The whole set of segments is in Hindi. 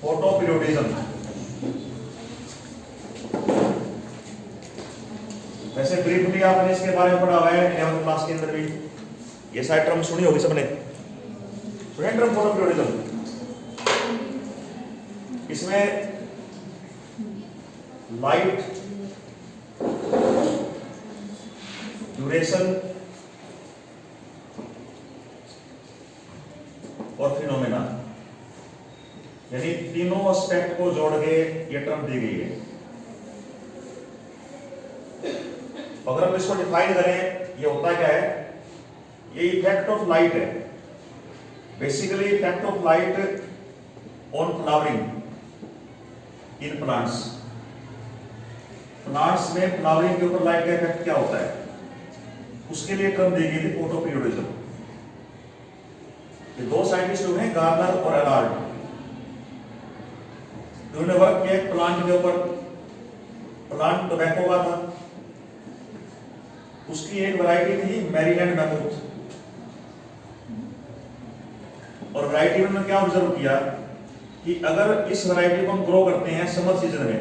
Photo periodism. वैसे ब्रीफली आपने इसके बारे में पढ़ा हुआ है 11th क्लास के अंदर भी, ये सारी टर्म सुनी होगी सबने, सुने टर्म फोटो पीरियोडिज्म। इसमें लाइट, ड्यूरेशन और फिनोमेना, यानी तीनों एस्पेक्ट को जोड़ के ये टर्म दी गई है। अगर हम इसको डिफाइन करें, ये होता क्या है, ये इफेक्ट ऑफ लाइट है। Basically effect of light on flowering in plants. Plants में फ्लावरिंग के ऊपर लाइट का इफेक्ट क्या होता है, उसके लिए टर्म दी गई थी फोटो पीरियोडिज्म। ये दो साइंटिस्ट हुए हैं, गार्नर और एलार्ड। उन्होंने वर्क किया एक प्लांट के ऊपर, प्लांट टोबैको का था, उसकी एक वैरायटी थी मैरीलैंड मैमूथ। और वैरायटी में उन्होंने क्या ऑब्जर्व किया कि अगर इस वैरायटी को हम ग्रो करते हैं समर सीजन में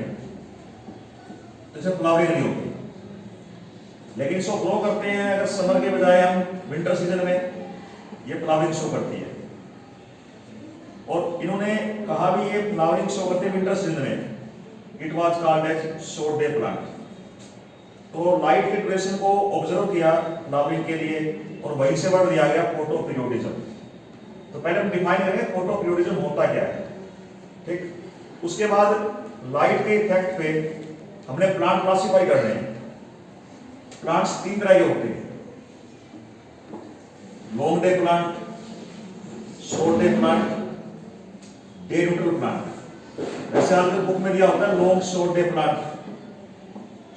तो इसे फ्लावरिंग नहीं होती, लेकिन इसको ग्रो करते हैं अगर समर के बजाय हम विंटर सीजन में, ये फ्लावरिंग शो करती है। और इन्होंने कहा भी ये फ्लावरिंग शो करते हैं विंटर सीजन में। It was called as short day plant. तो लाइट के ड्यूरेशन को ऑब्जर्व किया फ्लावरिंग के लिए और वहीं से वर्ड दिया गया फोटो पीरियोडिज्म। तो पहले हम डिफाइन करेंगे फोटो पीरियोडिज्म होता क्या है, ठीक। उसके बाद लाइट के इफेक्ट पे हमने प्लांट क्लासिफाई कर रहे हैं। प्लांट्स तीन तरह के होते हैं, long day plant, short day plant, day neutral plant. वैसे आपके बुक में दिया होता है long short day plant,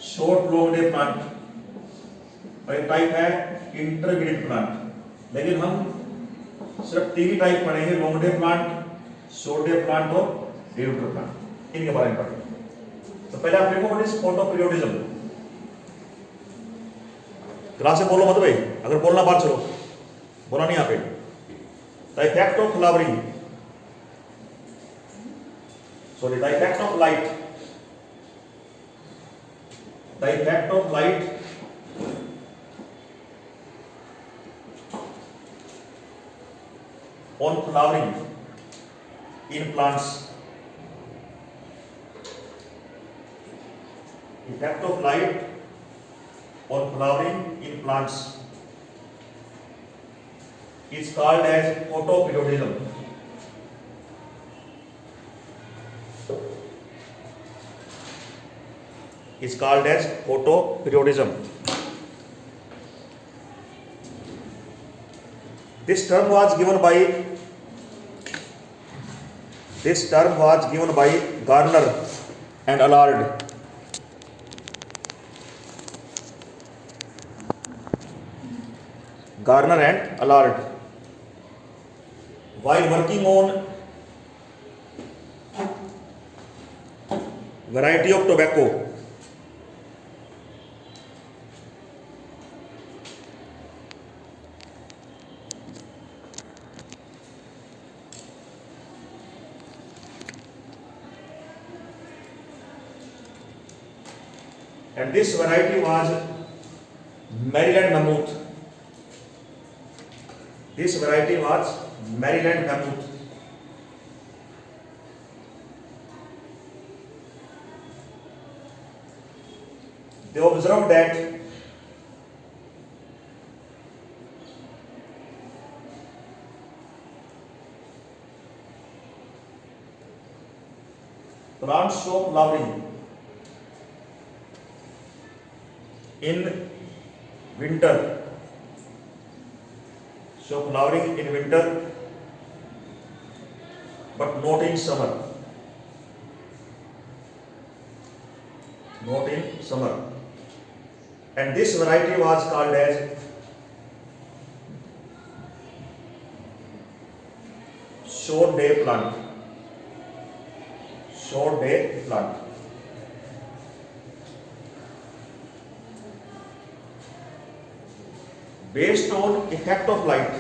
short long day plant, और एक टाइप है इंटरमीडिएट प्लांट। लेकिन हम सिर्फ तीन ही टाइप पढ़ेंगे, long day plant, short day plant और डे न्यूट्रल प्लांट, इनके बारे में पढ़ेंगे। तो पहले आप देखो what is photo periodism. Class में बोलो मत भाई, अगर बोलना बाहर चलो, बोला नहीं यहाँ पे। The effect of flowering, sorry, the effect of light, the effect of light on flowering in plants. Effect of light on flowering in plants is called as photoperiodism. Is called as photoperiodism. This term was given by Garner and Allard. Garner and Allard, while working on variety of tobacco. And this variety was Maryland mammoth. This variety was Maryland mammoth. They observed that plants show flowering in winter, but not in summer. And this variety was called as short day plant. Based on effect of light,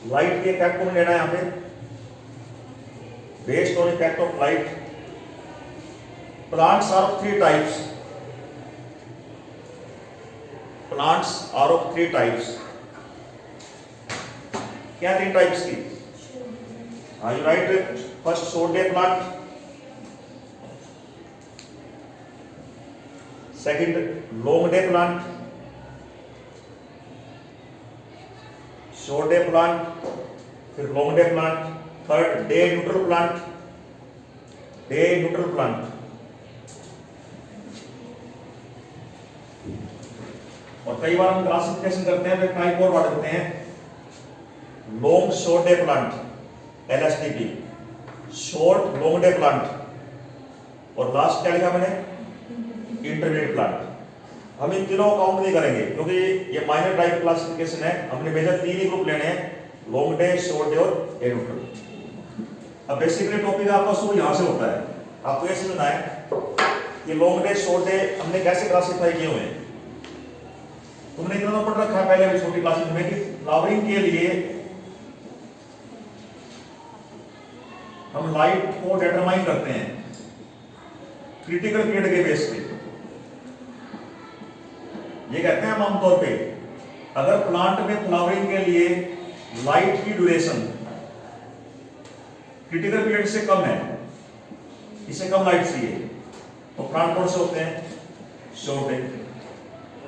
light के इफेक्ट को लेना है यहाँ पे, based on effect of light. Plants are of 3 types, plants are of 3 types. क्या 3 टाइप्स की? हाँ you write, first short day plant, second long day plant, short day plant, फिर long day plant, third day neutral plant, day neutral plant. और कई बार हम क्लासिफिकेशन करते हैं, टाइप और बांट देते हैं, long short day plant LSTP, short long day plant, और लास्ट क्या लिखा मैंने, इंटरमीडिएट प्लांट। हम इन तीनों काउंट नहीं करेंगे क्योंकि ये माइनर टाइप क्लासिफिकेशन है, हमने मेजर 3 ही ग्रुप लेने हैं, लॉन्ग डे, शॉर्ट डे और डे न्यूट्रल। अब बेसिकली टॉपिक आपका शुरू यहां से होता है, आपको ये समझना है कि लॉन्ग डे शॉर्ट डे हमने कैसे क्लासिफाई किए हुए हैं। तुमने इतना पढ़ रखा है पहले भी छोटी क्लासेस में कि फ्लावरिंग के लिए हम लाइट को डिटरमाइन करते हैं क्रिटिकल पीरियड के बेस पे। ये कहते हैं हम आमतौर पे अगर प्लांट में फ्लावरिंग के लिए लाइट की ड्यूरेशन क्रिटिकल पीरियड से कम है, इससे कम लाइट चाहिए, तो प्लांट कौन से होते हैं, शॉर्ट डे।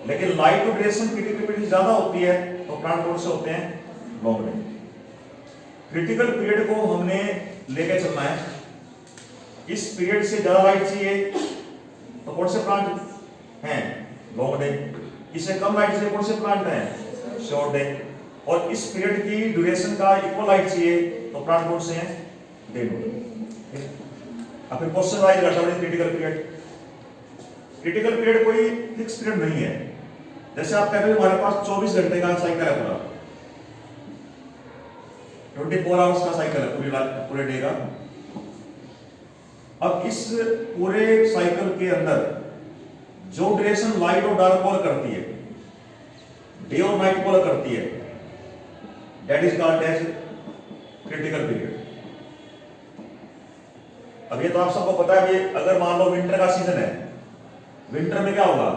लेकिन लाइट की ड्यूरेशन क्रिटिकल पीरियड से ज्यादा होती है तो प्लांट कौन से होते हैं, लॉन्ग डे। क्रिटिकल पीरियड को हमने लेके चलना है, इस पीरियड से ज्यादा लाइट चाहिए तो कौन से प्लांट हैं, लॉन्ग डे। इससे कम लाइट चाहिए, कौन से प्लांट हैं, शॉर्ट डे। और इस पीरियड की ड्यूरेशन का इक्वल लाइट चाहिए तो प्लांट कौन से हैं, डे न्यूट्रल। अब फिर क्वेश्चन वाइज करता हूं, क्रिटिकल पीरियड। क्रिटिकल पीरियड कोई फिक्स पीरियड नहीं है। जैसे आप कहते हैं हमारे पास 24 घंटे का साइकिल है, पूरा 24 आवर्स का साइकिल है पूरे डे का। अब इस पूरे साइकिल के अंदर जो ड्यूरेशन लाइट और डार्क कॉल करती है, डे और नाइट कॉल करती है, that is called as critical period. अब ये तो आप सबको पता है कि अगर मान लो विंटर का सीजन है, विंटर में क्या होगा,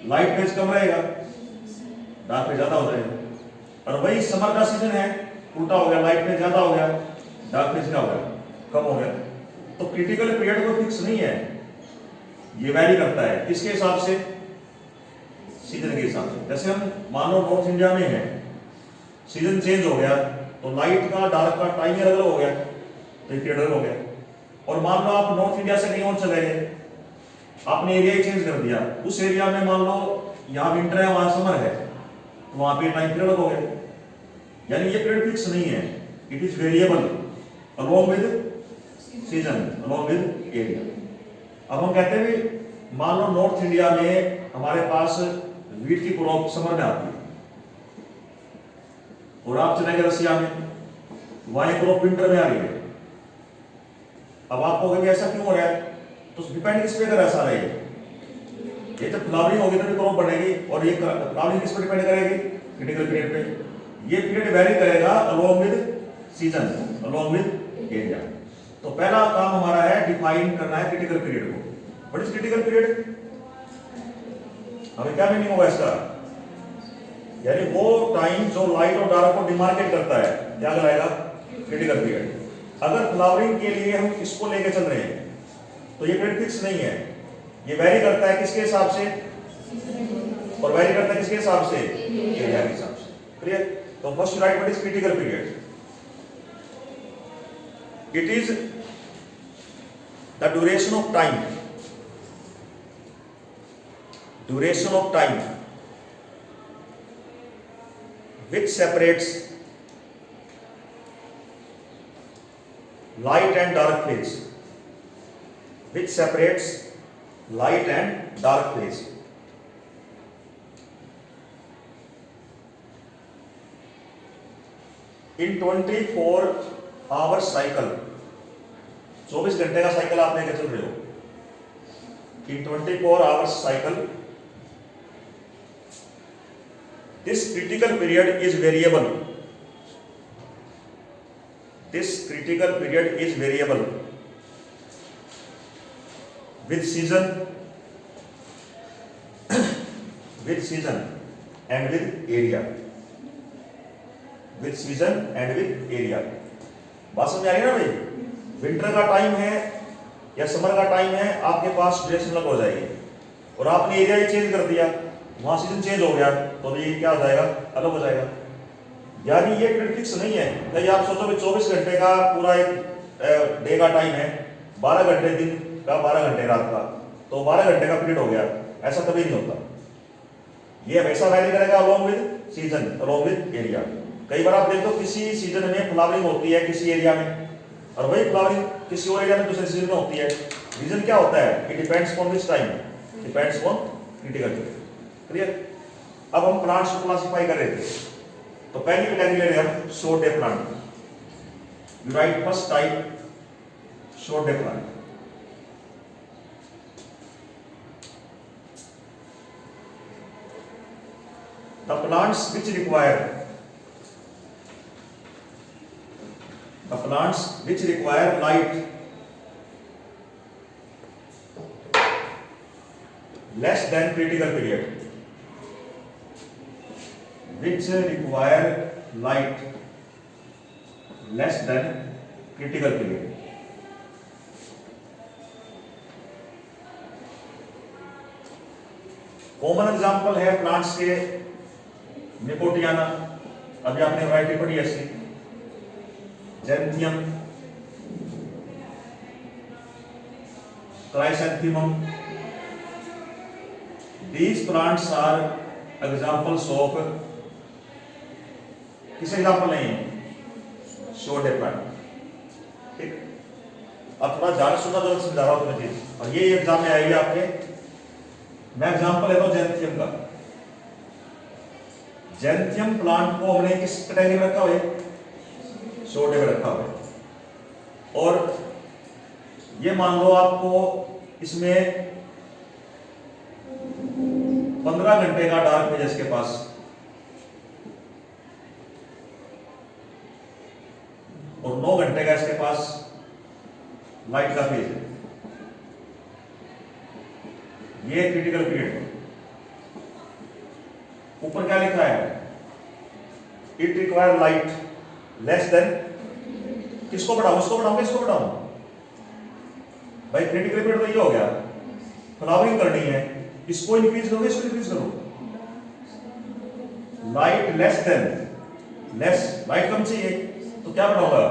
लाइट फेज कम रहेगा, डार्क फेज ज्यादा हो जाएगा। और वही समर का सीजन है, उल्टा हो गया, लाइट फेज ज्यादा हो गया, डार्क फेज क्या हो गया, कम हो गया। तो क्रिटिकल पीरियड कोई फिक्स नहीं है, ये वैरी करता है किसके हिसाब से, सीजन के हिसाब से। जैसे हम मान लो नॉर्थ इंडिया में है, सीजन चेंज हो गया तो लाइट का डार्क का टाइम अलग हो गया, तो ये पीरियड अलग हो गया। और मान लो आप नॉर्थ इंडिया से कहीं और चले गए, आपने एरिया ही चेंज कर दिया, उस एरिया में मान लो यहाँ विंटर है वहां समर है, तो वहां पे टाइम पीरियड अलग हो गया। यानी ये पीरियड फिक्स नहीं है, it is variable along with season, along with area. अब हम कहते हैं मान लो नॉर्थ इंडिया में हमारे पास वीट की क्रॉप समर में आती है, और आप चले गए रसिया में, वहां क्रॉप विंटर में आ रही है। अब आपको कभी ऐसा क्यों हो रहा है, तो डिपेंड किस पे कर ऐसा रहेगा, ये जब फ्लावरिंग होगी तभी क्रॉप बढ़ेगी, और ये फ्लावरिंग किस पर डिपेंड करेगी, क्रिटिकल पीरियड पे। ये पीरियड वेरी करेगा along with season, along with area. तो पहला काम हमारा है डिफाइन करना है क्रिटिकल पीरियड को। व्हाट इज क्रिटिकल पीरियड, हमें क्या मीनिंग होगा इसका, यानी वो टाइम जो लाइट और डार्क को डिमार्केट करता है, क्या कहलाएगा, क्रिटिकल पीरियड। अगर फ्लावरिंग के लिए हम इसको लेके चल रहे हैं तो ये पीरियड फिक्स नहीं है, ये वेरी करता है किसके हिसाब से, और वेरी करता है किसके हिसाब से, एरिया के हिसाब से। क्लियर। तो first right what is critical period, it is the duration of time, duration of time which separates light and dark phase, which separates light and dark phase. In 24 hour cycle, 24 घंटे का साइकिल आप लेकर चल रहे हो, in 24 hours cycle this critical period is variable this critical period is variable with season and with area, with season and with area. बात समझ आ रही है ना भाई? विंटर का टाइम है या समर का टाइम है, आपके पास ड्यूरेशन अलग हो जाएगी, और आपने एरिया ही चेंज कर दिया, वहां सीजन चेंज हो गया, तो ये क्या हो जाएगा? अलग हो जाएगा। यानी ये पीरियड फिक्स नहीं है। कहीं आप सोचो कि 24 घंटे का पूरा एक डे का टाइम है, 12 घंटे दिन का, 12 घंटे रात का, तो 12 घंटे का पीरियड हो गया, ऐसा कभी नहीं होता। ये हमेशा वैरी करेगा along with season, along with area. कई बार आप देखो किसी सीजन में फ्लावरिंग होती है किसी एरिया में, और वही फ्लावरिंग किसी और एरिया में दूसरे सीजन में होती है। रीजन क्या होता है? It depends on this time, depends on critical period. Clear? अब हम प्लांट्स को क्लासिफाई कर रहे थे, तो पहली कैटेगरी ले रहे हैं हम short day plant. You write first type short day plant. The plants which require light less than critical period, which require light less than critical period। Common example है प्लांट्स के निकोटियाना, अभी आपने वैरायटी पढ़ी ऐसी, xanthium, chrysanthemum. These plants are examples of, किस एग्जाम्पल नहीं है? Short day plant. ठीक, अब थोड़ा ज्यादा सुना जो समझा रहा हूं तुम्हें चीज, और ये एग्जाम में आएगी आपके। मैं एग्जाम्पल लेता हूं जेंथियम का। जेंथियम प्लांट को हमने किस कैटेगरी में रखा हुआ है? शॉर्ट डे में रखा हुआ है। और ये मान लो आपको इसमें 15 घंटे का डार्क फेज इसके पास, और 9 घंटे का इसके पास लाइट का फेज है। ये क्रिटिकल पीरियड है। ऊपर क्या लिखा है? It require light less then, किसको बढ़ाऊं? इसको बढ़ाऊं, किसको बढ़ाऊं? भाई क्रिटिकल पीरियड तो ये हो गया, फ्लावरिंग करनी है, इसको इंक्रीज करो, इसको इंक्रीज करो। Light less than, less light कम चाहिए तो क्या बढ़ाऊंगा?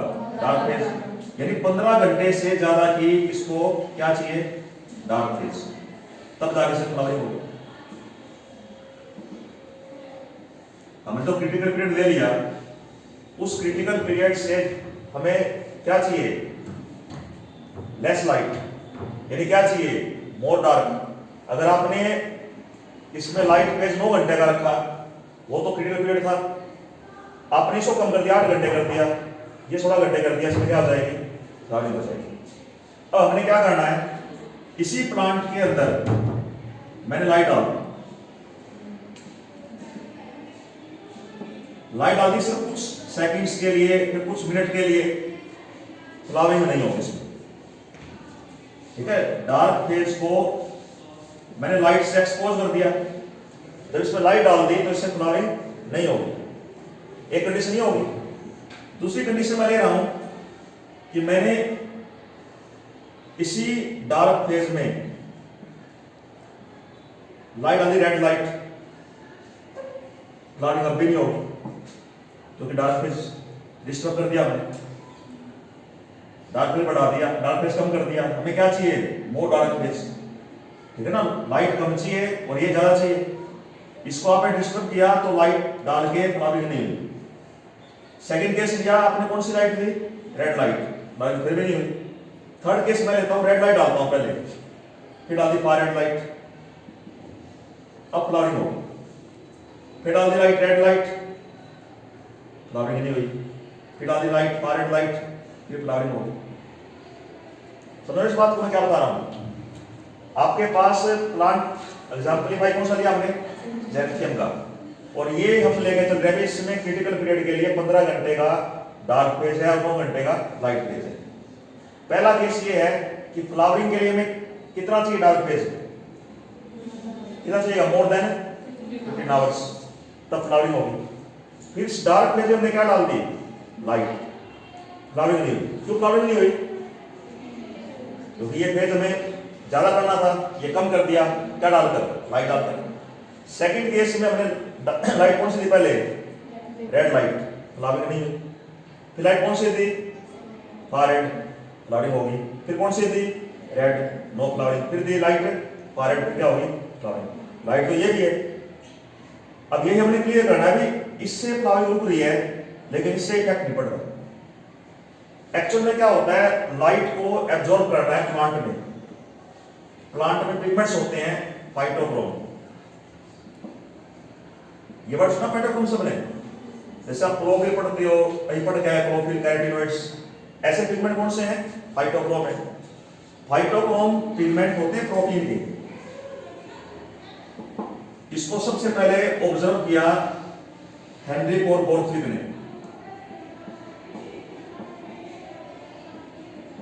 Dark phase. यानी 15 घंटे से ज्यादा की इसको क्या चाहिए? डार्क फेज, तब जाके से फ्लावरिंग होगी। हमने तो क्रिटिकल पीरियड ले लिया, उस क्रिटिकल पीरियड से हमें क्या चाहिए? लेस लाइट, यानी क्या चाहिए? More dark. अगर आपने इसमें लाइट फेज 9 घंटे का रखा, वो तो क्रिटिकल पीरियड था, आपने इसको कम कर दिया, 8 घंटे कर दिया, ये 16 घंटे कर दिया, इसमें क्या हो जाएगी? फ्लावरिंग हो जाएगी। अब हमने क्या करना है? इसी प्लांट के अंदर मैंने लाइट डाल दी सिर्फ कुछ सेकंड्स के लिए, फिर कुछ मिनट के लिए, फ्लावरिंग नहीं होगी इसमें। ठीक है, डार्क फेज को मैंने लाइट से एक्सपोज कर दिया, जब इसमें लाइट डाल दी तो इससे फ्लावरिंग नहीं होगी। एक कंडीशन ये होगी। दूसरी कंडीशन मैं ले रहा हूं कि मैंने इसी डार्क फेज में लाइट डाल दी, रेड लाइट, फ्लावरिंग अब भी नहीं होगी क्योंकि डार्क फेज डिस्टर्ब कर दिया हमने। डार्क फेज बढ़ा दिया, डार्क फेज कम कर दिया, हमें क्या चाहिए? More dark phase. ठीक है ना, लाइट कम चाहिए और ये ज्यादा चाहिए। इसको आपने डिस्टर्ब किया तो लाइट डाल के फ्लावरिंग नहीं हुई। सेकंड केस लिया आपने, कौन सी लाइट दी? रेड लाइट, फ्लावरिंग फिर भी नहीं हुई। थर्ड केस मैं लेता हूं, रेड लाइट डालता हूं पहले, फिर डाल दी फार रेड लाइट, अब फ्लावरिंग होगी। फिर डाल दी लाइट, रेड लाइट, फ्लावरिंग नहीं हुई। फिर डाल दी लाइट, फार रेड लाइट, फिर फ्लावरिंग होगी। समझो इस बात को मैं क्या बता रहा हूं? आपके पास प्लांट एग्जाम्पलीफाई कौन सा दिया हमने? जेंथियम का। और ये हम लेके चल रहे हैं इसमें क्रिटिकल पीरियड के लिए 15 घंटे का डार्क फेज है और 9 घंटे का लाइट फेज है। पहला केस ये है कि फ्लावरिंग के लिए हमें कितना चाहिए डार्क फेज, कितना चाहिए, मोर देन 15 आवर्स, तब फ्लावरिंग होगी। फिर इस डार्क फेज में हमने क्या डाल दी, लाइट, फ्लावरिंग नहीं हुई। क्यों फ्लावरिंग नहीं हुई, क्योंकि ये फेज हमें ज्यादा करना था, ये कम कर दिया, क्या डालकर, लाइट डालकर। सेकंड केस में हमने लाइट कौन सी दी पहले, रेड लाइट, फ्लावरिंग नहीं हुई। फिर लाइट कौन सी दी, फार रेड, फ्लावरिंग होगी। फिर कौन सी दी, रेड, नो फ्लावरिंग। फिर दी लाइट, फार रेड, क्या होगी, फ्लावरिंग। लाइट तो ये भी है। अब यही हमने क्लियर करना है भी इससे फ्लावरिंग रुक रही है लेकिन इससे इफेक्ट नहीं पड़ रहा। एक्चुअल में क्या होता है, लाइट को एब्जॉर्ब करना है प्लांट में। प्लांट में पिगमेंट्स होते हैं फाइटोक्रोम, ये वर्ड सुना फाइटोक्रोम सबने, जैसे आप क्लोरोफिल पढ़ते हो, कहीं पढ़ के क्लोरोफिल, कैरोटीनॉइड्स, ऐसे पिगमेंट कौन से हैं, फाइटोक्रोम है। फाइटोक्रोम पिगमेंट होते हैं प्रोटीन के। इसको सबसे पहले ऑब्जर्व किया हेनरी बोरथविक ने।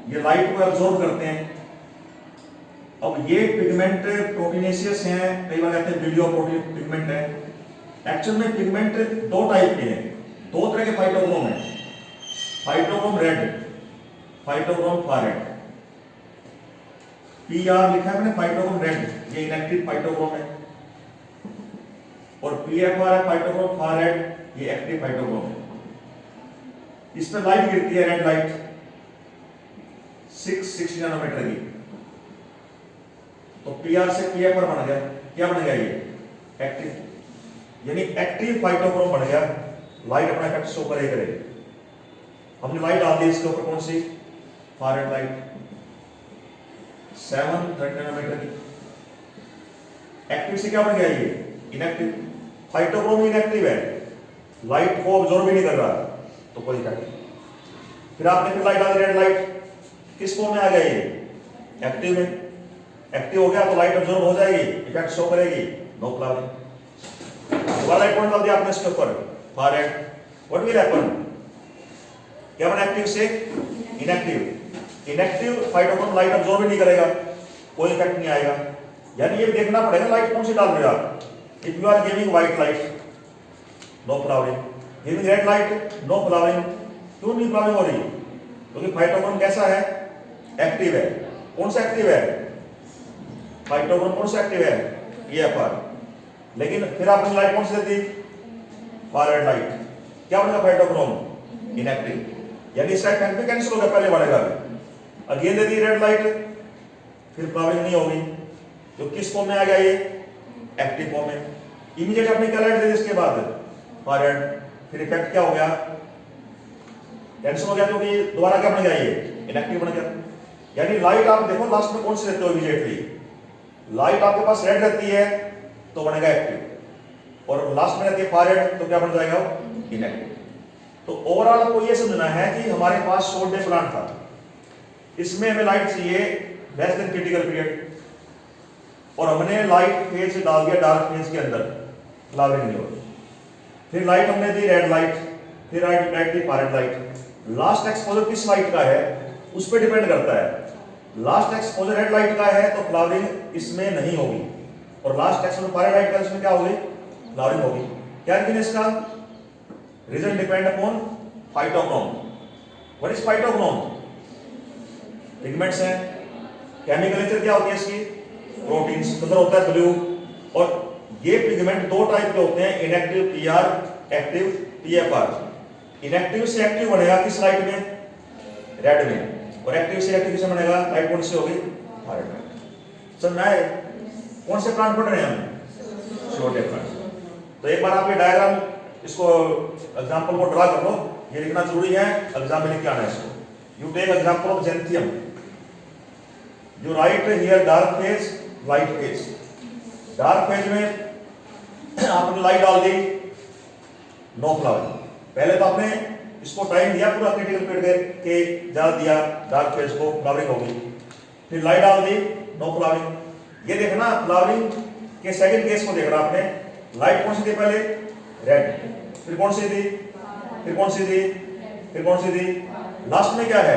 ये लाइट को एब्जॉर्ब करते हैं। अब ये पिगमेंट प्रोटीनेशियस हैं, कई बार कहते हैं वीडियो प्रोटीन पिगमेंट है। एक्चुअल में पिगमेंट दो टाइप के हैं, दो तरह के फाइटोक्रोम है, phytochrome red, phytochrome far red. PR लिखा है मैंने, फाइटोक्रोम रेड, ये इनएक्टिव फाइटोक्रोम है, और पीएफआर है फाइटोक्रोम फार रेड, ये एक्टिव फाइटोक्रोम है। इस पर लाइट गिरती है, रेड लाइट 660 नैनोमीटर की, तो पीआर से पीएफआर बन गया, क्या बन गया, ये एक्टिव, यानी एक्टिव फाइटोक्रोम बन गया। लाइट अपना इफेक्ट शो करेगी। हमने लाइट डाल दी इसके ऊपर, कौन सी, फार रेड लाइट 730 नैनोमीटर की। एक्टिव से क्या बन गया, ये इनएक्टिव। फाइटोक्रोम इनएक्टिव है, लाइट को ऑब्जॉर्ब भी नहीं कर रहा, तो कोई इफेक्ट नहीं। फिर आपने फिर लाइट डाली, रेड लाइट, किस फॉर्म में आ गया, ये एक्टिव में। एक्टिव हो गया तो लाइट ऑब्जॉर्ब हो जाएगी, इफेक्ट शो करेगी, नो फ्लावरिंग। दोबारा लाइट पॉइंट डाल दिया आपने इसके ऊपर, far red, what will happen, क्या बना, एक्टिव से inactive. Inactive phytochrome light absorb ही नहीं करेगा, कोई इफेक्ट नहीं आएगा। यानी ये देखना पड़ेगा लाइट कौन सी डाल रहे हो आप। If you are giving white light, no flowering, giving red light, no flowering. क्यों नहीं फ्लावरिंग हो रही, क्योंकि फाइटोक्रोम कैसा है, एक्टिव है। कौन सा एक्टिव है, फाइटोक्रोम कौन सा एक्टिव है, पीएफआर। लेकिन फिर आपने लाइट कौन सी दी, फार रेड लाइट, क्या बनेगा, फाइटोक्रोम इनएक्टिव, यानी इसका इफेक्ट भी कैंसिल हो गया, पहले बढ़ेगा। Again they the red light, फिर फ्लावरिंग नहीं होगी, तो किस फॉर्म में आ गया, ये एक्टिव फॉर्म में। इमीडिएट आपने क्या लाइट दे दी इसके बाद, फार रेड, फिर इफेक्ट क्या हो गया, कैंसिल हो गया, क्योंकि दोबारा क्या बन गया, ये इनएक्टिव बन गया। यानी लाइट आप देखो लास्ट में कौन सी देते हो, इमीडिएटली लाइट आपके पास रेड रहती है तो बनेगा एक्टिव, और लास्ट में रहती है फार रेड, तो क्या बन जाएगा, इनएक्टिव। तो ओवरऑल आपको ये समझना है कि हमारे पास शॉर्ट डे प्लांट था, इसमें हमें लाइट चाहिए लेस देन क्रिटिकल पीरियड, और हमने लाइट फेज डाल दिया डार्क फेज के अंदर, फ्लावरिंग नहीं होगी। फिर लाइट हमने दी रेड लाइट, फिर लाइट दी far red light. Last exposure किस लाइट का है उस पर डिपेंड करता है। लास्ट एक्सपोजर रेड लाइट का है तो फ्लावरिंग इसमें नहीं होगी, और लास्ट एक्सपोजर फार रेड लाइट का, इसमें क्या होगी, फ्लावरिंग होगी। क्या है इसका, result depend upon phytochrome. What is phytochrome, pigments हैं। केमिकल नेचर क्या होती है इसकी, प्रोटीन्स, कलर होता है ब्लू। और ये पिगमेंट दो टाइप के होते हैं, inactive PR, active PFR. Inactive से एक्टिव बनेगा किस लाइट में, रेड में, और एक्टिव से एक्टिव से बनेगा, लाइट कौन सी होगी, फार रेड। समझ में आए, कौन से प्लांट पढ़ रहे हैं हम, शॉर्ट डे प्लांट। तो एक बार आप ये डायग्राम, इसको एग्जांपल को ड्रा कर लो, ये लिखना जरूरी है, एग्जाम में लिख के आना है इसको। You take example of xanthium, you write here dark phase, light phase. Dark phase में आपने लाइट डाल दी, नो फ्लावरिंग। पहले तो आपने इसको टाइम दिया पूरा क्रिटिकल पीरियड के, ज्यादा दिया, डार्क फेज को फ्लावरिंग होगी। फिर लाइट डाल दी, नो फ्लावरिंग। ये देखना फ्लावरिंग के सेकंड केस को देख रहा आपने, लाइट कौन सी थी पहले, रेड, फिर कौन सी थी, फिर कौन सी थी, फिर कौन सी थी, लास्ट में क्या है,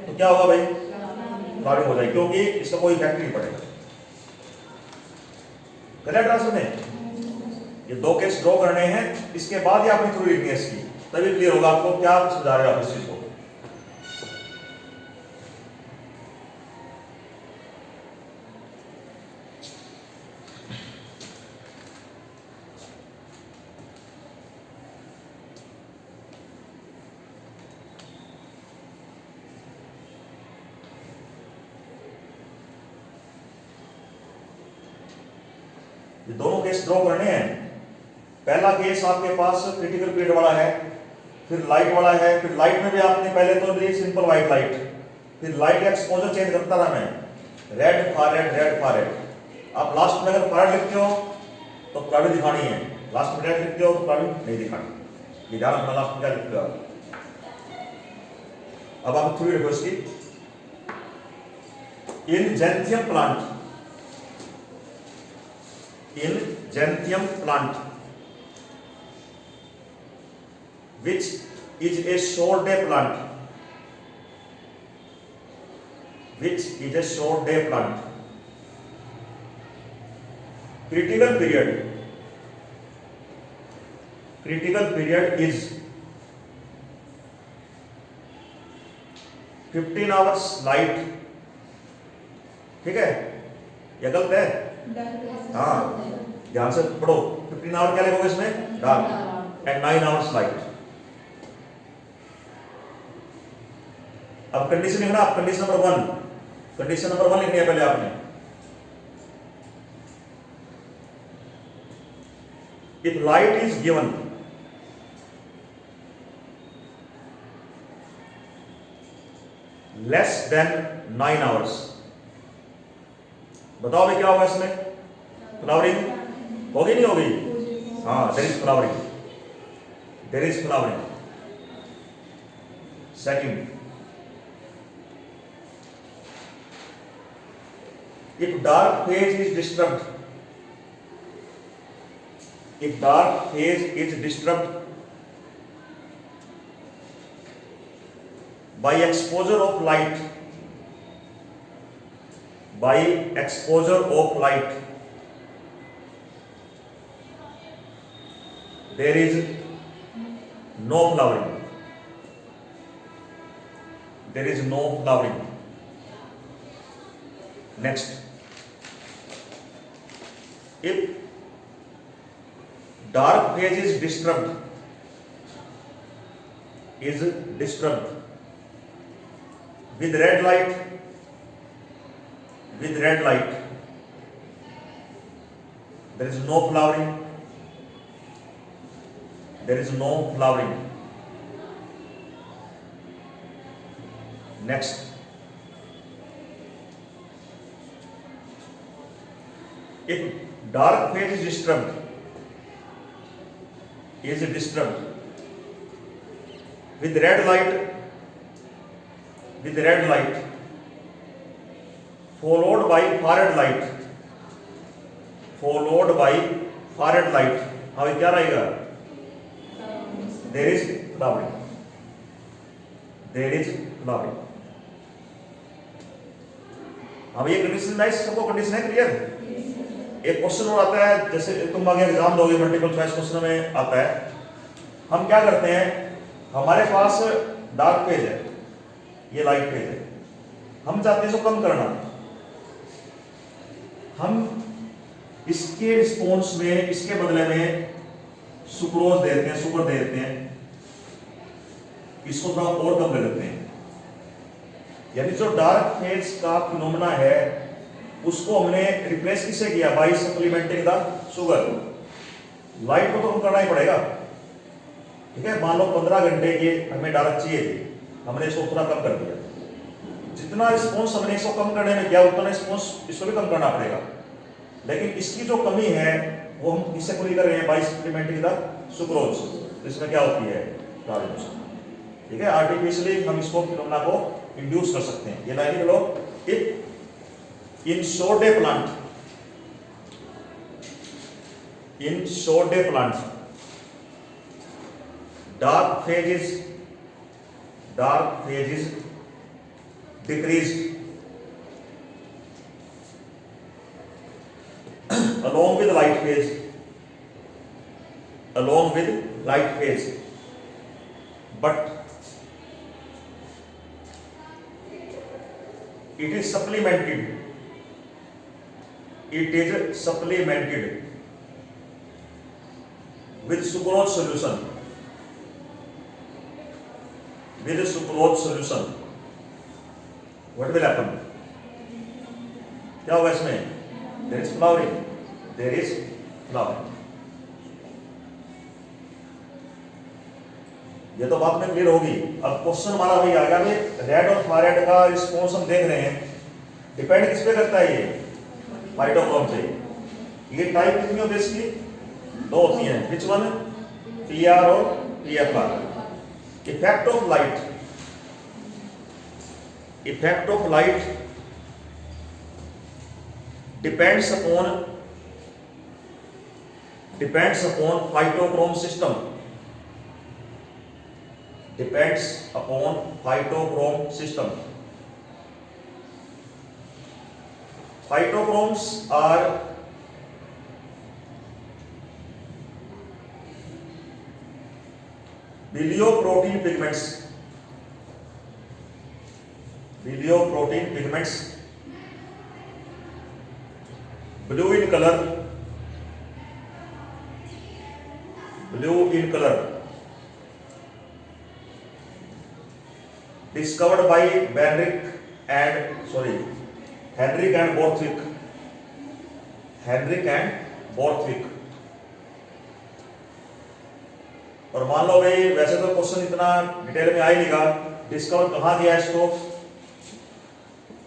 तो क्या होगा भाई, फ्लावरिंग हो जाएगी, क्योंकि इसका कोई इफेक्ट नहीं पड़ेगा। करेक्ट आंसर ने, ये दो केस ड्रॉ करने हैं, इसके बाद ही आपने थ्योरी लिखनी है इसकी, तभी क्लियर होगा आपको क्या समझा रहे हो आप इस चीज को। ये दोनों केस ड्रॉ करने हैं। पहला केस आपके पास क्रिटिकल पीरियड वाला है, फिर लाइट वाला है, फिर लाइट में भी आपने पहले तो ली सिंपल व्हाइट लाइट, फिर लाइट का एक्सपोजर चेंज करता रहा मैं, red far red, red far red. आप लास्ट में अगर फार लिखते हो तो फ्लावरिंग दिखानी है, लास्ट में रेड लिखते हो तो फ्लावरिंग नहीं दिखानी, ये ध्यान रखना लास्ट में क्या लिखते हो आप। अब आप थ्योरी देखो इसकी। इन जेंथियम plant, in Gentium plant, which is a short day plant, which is a short day plant, critical period is 15 hours light, ठीक है, ये गलत है, हाँ ध्यान से पढ़ो। 15 आवर क्या लिखोगे इसमें, डार्क, एंड 9 आवर्स लाइट। अब कंडीशन लिखना, आप कंडीशन नंबर 1, कंडीशन नंबर 1 लिखनी है पहले आपने। If light is given less than 9 hours, बताओ भाई क्या होगा इसमें, फ्लावरिंग होगी नहीं होगी, हाँ there is flowering, there is flowering. Second, if dark phase is disturbed, if dark phase is disturbed by exposure of light, by exposure of light, there is no flowering, there is no flowering. Next, if dark phase is disturbed, with red light, there is no flowering, there is no flowering. Next, if dark phase is disturbed, with red light, followed by far red light, हाँ क्या रहेगा, there is flowering, अब ये कंडीशन है, सबको कंडीशन है क्लियर। एक क्वेश्चन और आता है, जैसे तुम आगे एग्जाम दोगे मल्टीपल चॉइस क्वेश्चन में आता है, हम क्या करते हैं, हमारे पास डार्क पेज है, ये लाइट पेज है, हम चाहते हैं इसको कम करना, हम इसके रिस्पॉन्स में, इसके बदले में सुक्रोज देते हैं, सुगर दे देते हैं, इसको थोड़ा और कम कर देते हैं। यानी जो डार्क फेज का फिनोमेना है उसको हमने रिप्लेस किससे किया, by supplementing the sugar. Light को तो कम करना ही पड़ेगा, ठीक है। मान लो 15 घंटे की हमें डार्क चाहिए थी, हमने इसको थोड़ा कम कर दिया, जितना रिस्पॉन्स हमने इसको कम करने में किया उतना रिस्पॉन्स इसको भी कम करना पड़ेगा, लेकिन इसकी जो कमी है वो हम इससे पूरी कर रहे हैं बाय सप्लीमेंटिंग द सुक्रोज। इसमें क्या होती है, ठीक है, आर्टिफिशियली हम इसको फिनोमेना को इंड्यूस कर सकते हैं। ये line low, if in short day plant, dark phase is dark phase is decreased along with light phase, along with light phase, but it is supplemented, it is supplemented with sucrose solution, with sucrose solution. What will happen? क्या होगा इसमें? There is flowering, there is flowering. ये तो बात में क्लियर होगी. अब क्वेश्चन हमारा वही आ गया, रेड और फ्लोराइड का रिस्पॉन्स हम देख रहे हैं, डिपेंड किस पे करता है? ये फाइटोक्रोम पे. ये टाइप कितनी होती है इसकी? दो होती हैं. Which one? पीआर और PFR. Effect of light, effect of light depends upon phytochrome system, depends upon phytochrome system. Phytochromes are bilioprotein pigments, bilioprotein pigments, blue in color, discovered by Henrik and Borthwick. और मान लो भाई, वैसे तो क्वेश्चन इतना डिटेल में आ ही नहीं रहा, डिस्कवर कहाँ दिया इसको?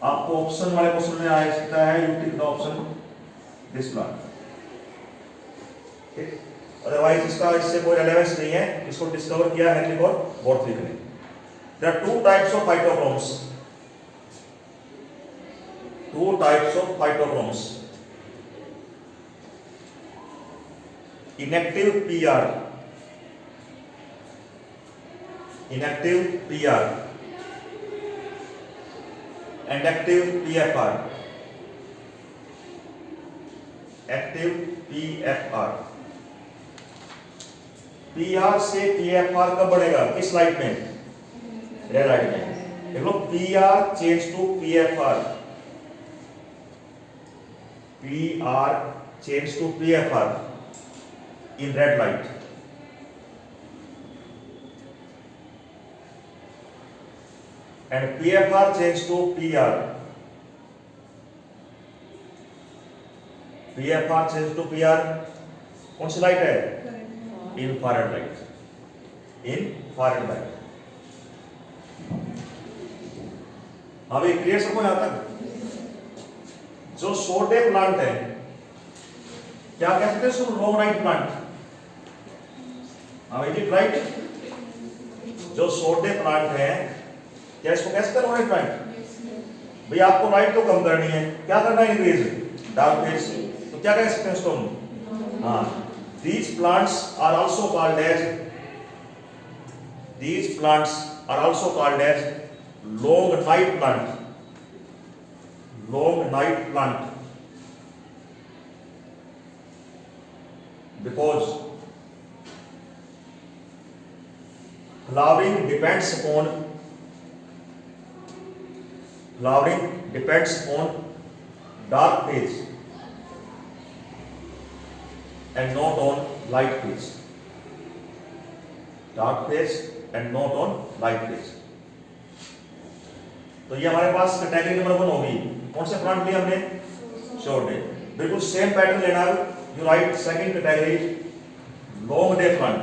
आपको ऑप्शन वाले क्वेश्चन में आ सकता है, you tick the option this plant. ठीक, अदरवाइज इसका इससे कोई रेलेवेंस नहीं है. इसको डिस्कवर किया हेनरिक और बोर्थविक ने. There are two types of phytochromes, inactive PR, and active PFR. PR से PFR कब बढ़ेगा? किस लाइट में? रेड लाइट में. देख लो, PR change to PFR, in red light. And PFR change to PR. कौन सी लाइट है? Infrared light. अभी क्लियर सबको यहां तक? जो सोडे प्लांट है, क्या कहते हैं उसको? Long night plant. राइट. जो सोडे प्लांट है, क्या इसको कैसे करो नाइट प्लांट? भाई आपको लाइट तो कम करनी है, क्या करना है? Increase dark phase. तो क्या कह सकते हैं उसको हम? हाँ, these plants are also called as long night plant, because flowering depends on dark phase and not on light phase. तो ये हमारे पास कैटेगरी नंबर 1 होगी. कौन से प्लांट लिए हमने? Short day. बिल्कुल सेम पैटर्न लेना. You right second category, long day plant.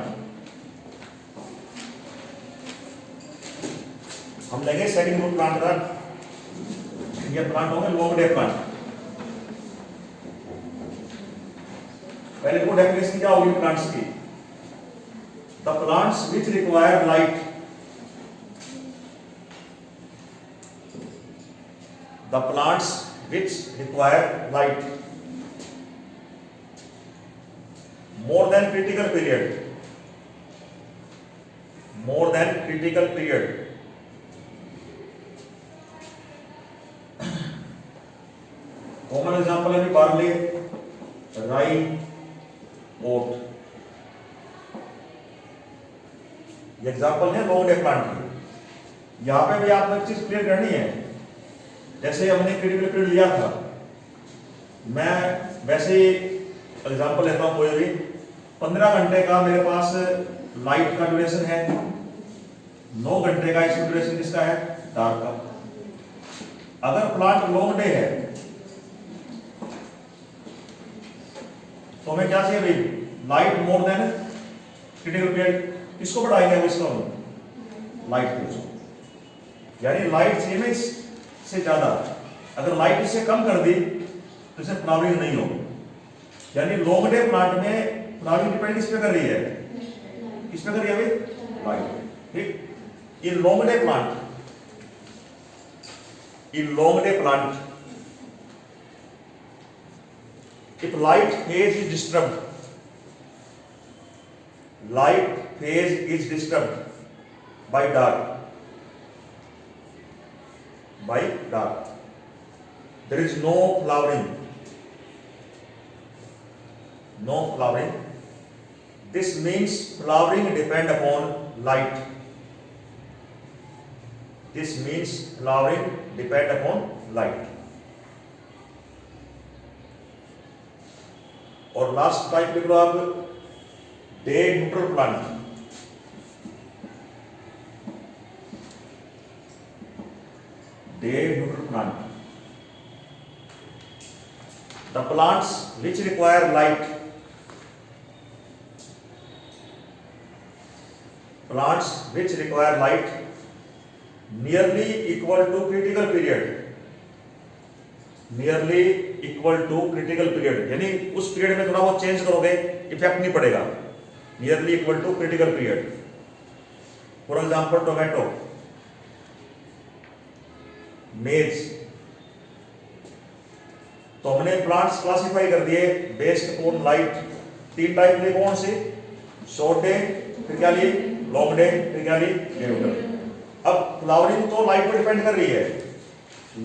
हम लेंगे सेकंड ग्रुप प्लांट का. ये प्लांट होंगे लॉन्ग डे प्लांट. पहले को डेफिनेशन क्या होगी प्लांट्स की? The plants which require light, more than critical period common example है बार्ले, राई, ओट। ये एग्जांपल है लॉन्ग डे प्लांट की। यहां पे भी आपको एक चीज क्लियर करनी है, जैसे हमने क्रिटिकल पीरियड लिया था, मैं वैसे ही एग्जांपल लेता हूं कोई भी। 15 घंटे का मेरे पास लाइट का ड्यूरेशन है, 9 घंटे का इसमें ड्यूरेशन किसका है, डार्क का। अगर प्लांट लॉन्ग डे है तो हमें क्या चाहिए भाई, light more than critical period. किसको बढ़ाएंगे अब इसका, लाइट को, यानी लाइट चाहिए ना इससे ज्यादा। अगर लाइट इससे कम कर दी तो इसे फ्लावरिंग नहीं होगी। यानी लॉन्ग डे प्लांट में फ्लावरिंग डिपेंड किस पे कर रही है, किस पे कर रही है भाई, लाइट। ठीक, in long day plant, in long day plant if light phase is disturbed, light phase is disturbed by dark, there is no flowering, this means flowering depend upon light, this means flowering depend upon light। और लास्ट टाइप लिख लो आप, day neutral plant. Day neutral plant, the plants which require light, plants which require light nearly equal to critical period, nearly equal to critical period, यानी उस पीरियड में थोड़ा बहुत चेंज करोगे इफेक्ट नहीं पड़ेगा, nearly equal to critical period. For example tomato, maize. तो हमने प्लांट्स क्लासिफाई कर दिए बेस्ड ऑन लाइट। 3 टाइप लिए, कौन से, शॉर्ट डे, फिर क्या लिए, लॉन्ग डे, फिर क्या लिए, डे न्यूट्रल। अब फ्लावरिंग तो लाइट पर डिपेंड कर रही है।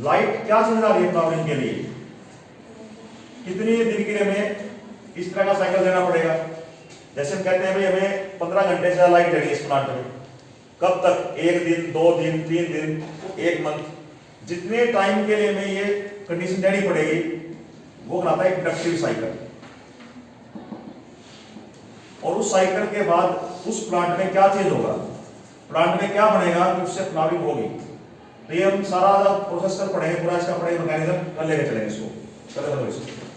लाइट क्या समझ आ रही है फ्लावरिंग के लिए, कितनी दिन के लिए हमें इस तरह का साइकिल देना पड़ेगा। जैसे हम कहते हैं भाई हमें 15 घंटे से लाइट देनी है इस प्लांट में, कब तक, 1 दिन, 2 दिन, 3 दिन, 1 मंथ, जितने टाइम के लिए हमें ये कंडीशन देनी पड़ेगी, वो बनाता है इंडक्टिव साइकिल। और उस साइकिल के बाद उस प्लांट में क्या चेंज होगा, प्लांट में क्या बनेगा कि उससे फ्लावरिंग होगी। तो ये हम सारा प्रोसेस कर पढ़ेंगे, पूरा इसका पढ़ेंगे मैकेनिज्म, कल लेके चलेंगे इसको, चलो इसको।